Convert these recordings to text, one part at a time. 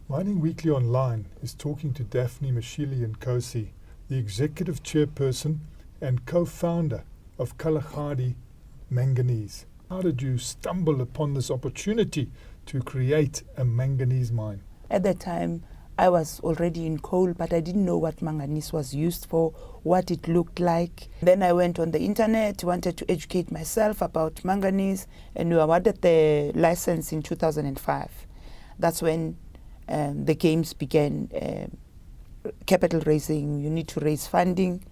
Mining Weekly Online is talking to Daphne Mashile-Nkosi, the executive chairperson and co-founder of Kalahari Manganese. How did you stumble upon this opportunity to create a manganese mine? At that time, I was already in coal, but I didn't know what manganese was used for, what it looked like. Then I went on the internet, wanted to educate myself about manganese, and we awarded the license in 2005. That's when the games began. Capital raising, you need to raise funding,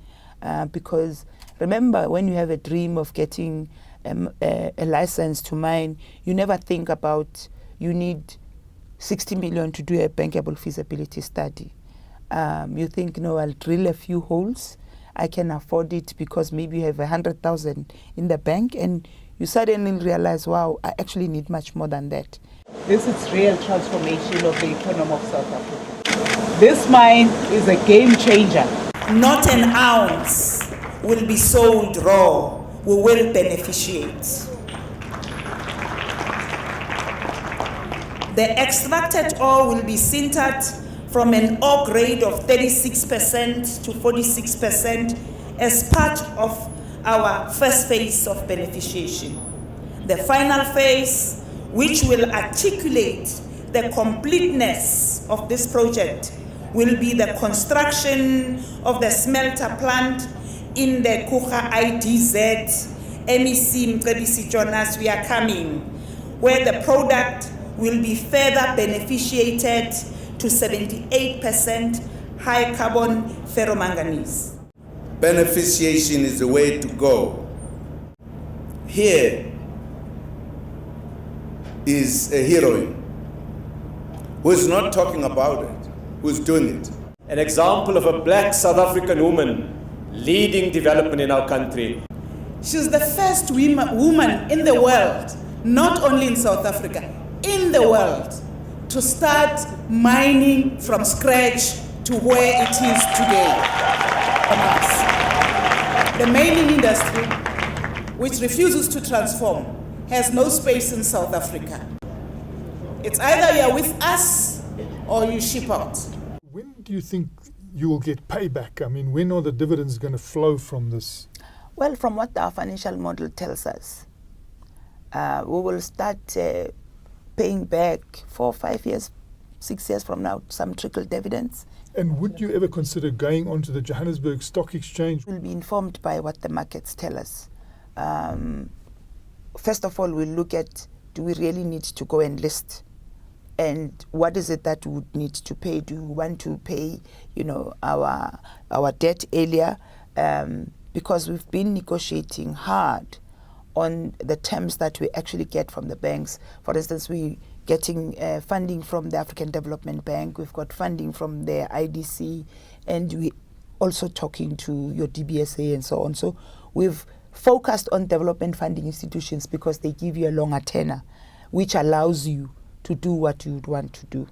because remember, when you have a dream of getting a license to mine, you never think about you need 60 million to do a bankable feasibility study. You think, no, I'll drill a few holes, I can afford it because maybe you have 100,000 in the bank, and you suddenly realize, wow, I actually need much more than that. This is real transformation of the economy of South Africa. This mine is a game changer. Not an ounce will be sold raw. We will beneficiate. The extracted ore will be sintered from an ore grade of 36% to 46% as part of our first phase of beneficiation. The final phase, which will articulate the completeness of this project, will be the construction of the smelter plant in the Kucha IDZ, MEC Mcebisi Jonas, we are coming, where the product will be further beneficiated to 78% high carbon ferromanganese. Beneficiation is the way to go. Here is a heroine who is not talking about it, who is doing it. An example of a black South African woman leading development in our country. She's the first woman in the world, not only in South Africa, in the world, to start mining from scratch to where it is today. The mining industry, which refuses to transform, has no space in South Africa. It's either you're with us or you ship out. When do you think you will get payback? I mean, when are the dividends going to flow from this? Well, from what our financial model tells us, we will start paying back 4, 5 years, 6 years from now, some trickle dividends. And would you ever consider going onto the Johannesburg Stock Exchange? We'll be informed by what the markets tell us. First of all, we'll look at, do we really need to go and list? And what is it that we would need to pay? Do we want to pay, our debt earlier? Because we've been negotiating hard on the terms that we actually get from the banks. For instance, we're getting funding from the African Development Bank, we've got funding from the IDC, and we're also talking to your DBSA and so on. So we've focused on development funding institutions because they give you a longer tenor, which allows you to do what you would want to do.